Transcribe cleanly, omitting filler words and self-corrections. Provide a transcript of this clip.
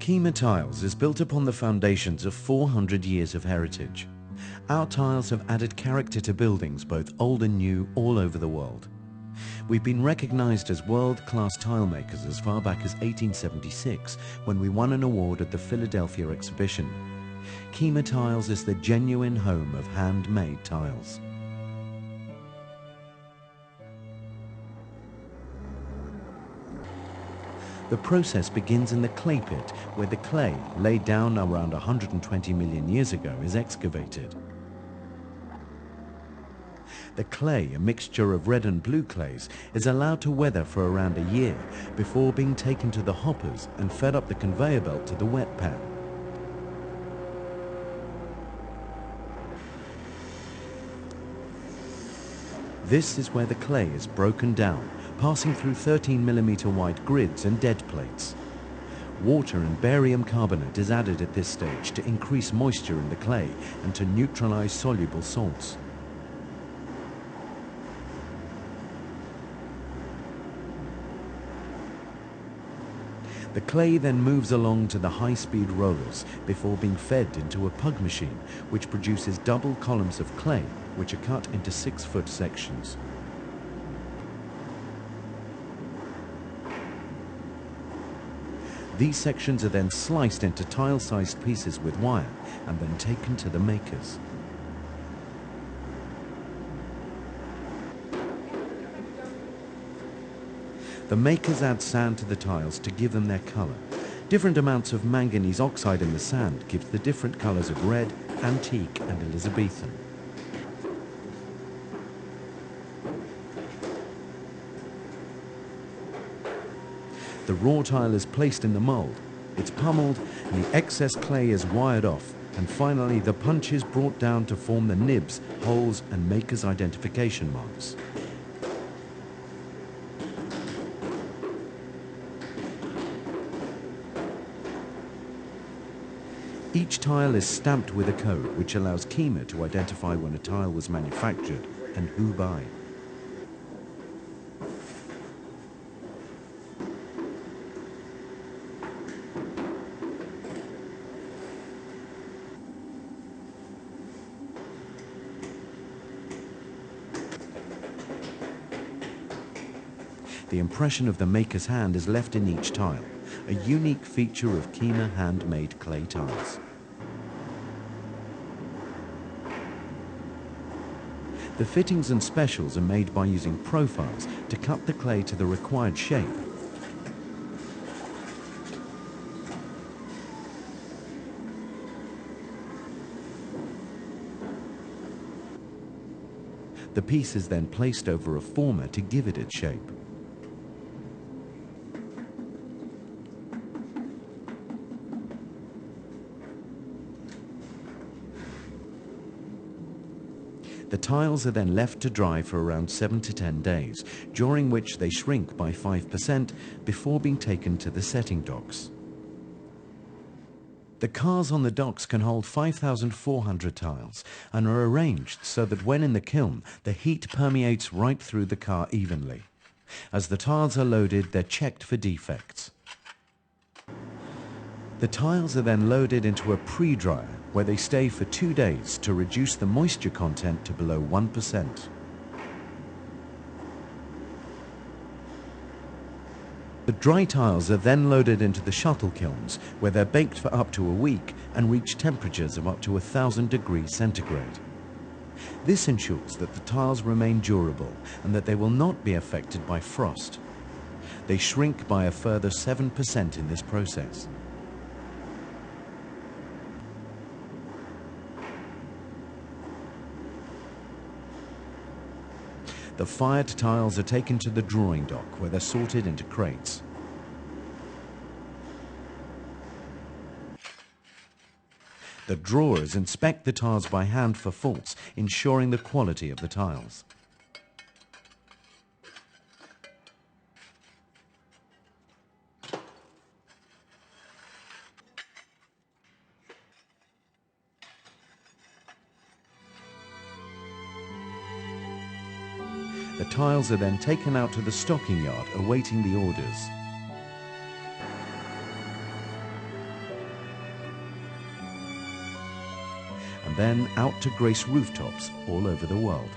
Keymer Tiles is built upon the foundations of 400 years of heritage. Our tiles have added character to buildings both old and new all over the world. We've been recognized as world-class tile makers as far back as 1876, when we won an award at the Philadelphia exhibition. Keymer Tiles is the genuine home of handmade tiles. The process begins in the clay pit, where the clay, laid down around 120 million years ago, is excavated. The clay, a mixture of red and blue clays, is allowed to weather for around a year before being taken to the hoppers and fed up the conveyor belt to the wet pan. This is where the clay is broken down, passing through 13mm wide grids and dead plates. Water and barium carbonate is added at this stage to increase moisture in the clay and to neutralize soluble salts. The clay then moves along to the high-speed rollers before being fed into a pug machine, which produces double columns of clay, which are cut into 6-foot sections. These sections are then sliced into tile-sized pieces with wire and then taken to the makers. The makers add sand to the tiles to give them their color. Different amounts of manganese oxide in the sand gives the different colors of red, antique and Elizabethan. The raw tile is placed in the mold, it's pummeled, and the excess clay is wired off, and finally the punch is brought down to form the nibs, holes and maker's identification marks. Each tile is stamped with a code which allows Keymer to identify when a tile was manufactured and who by. The impression of the maker's hand is left in each tile, a unique feature of Keymer handmade clay tiles. The fittings and specials are made by using profiles to cut the clay to the required shape. The piece is then placed over a former to give it its shape. The tiles are then left to dry for around 7 to 10 days, during which they shrink by 5% before being taken to the setting docks. The cars on the docks can hold 5,400 tiles and are arranged so that when in the kiln, the heat permeates right through the car evenly. As the tiles are loaded, they're checked for defects. The tiles are then loaded into a pre-dryer, where they stay for 2 days to reduce the moisture content to below 1%. The dry tiles are then loaded into the shuttle kilns, where they're baked for up to a week and reach temperatures of up to 1,000 degrees centigrade. This ensures that the tiles remain durable and that they will not be affected by frost. They shrink by a further 7% in this process. The fired tiles are taken to the drawing dock, where they're sorted into crates. The drawers inspect the tiles by hand for faults, ensuring the quality of the tiles. The tiles are then taken out to the stocking yard, awaiting the orders. and then out to grace rooftops all over the world.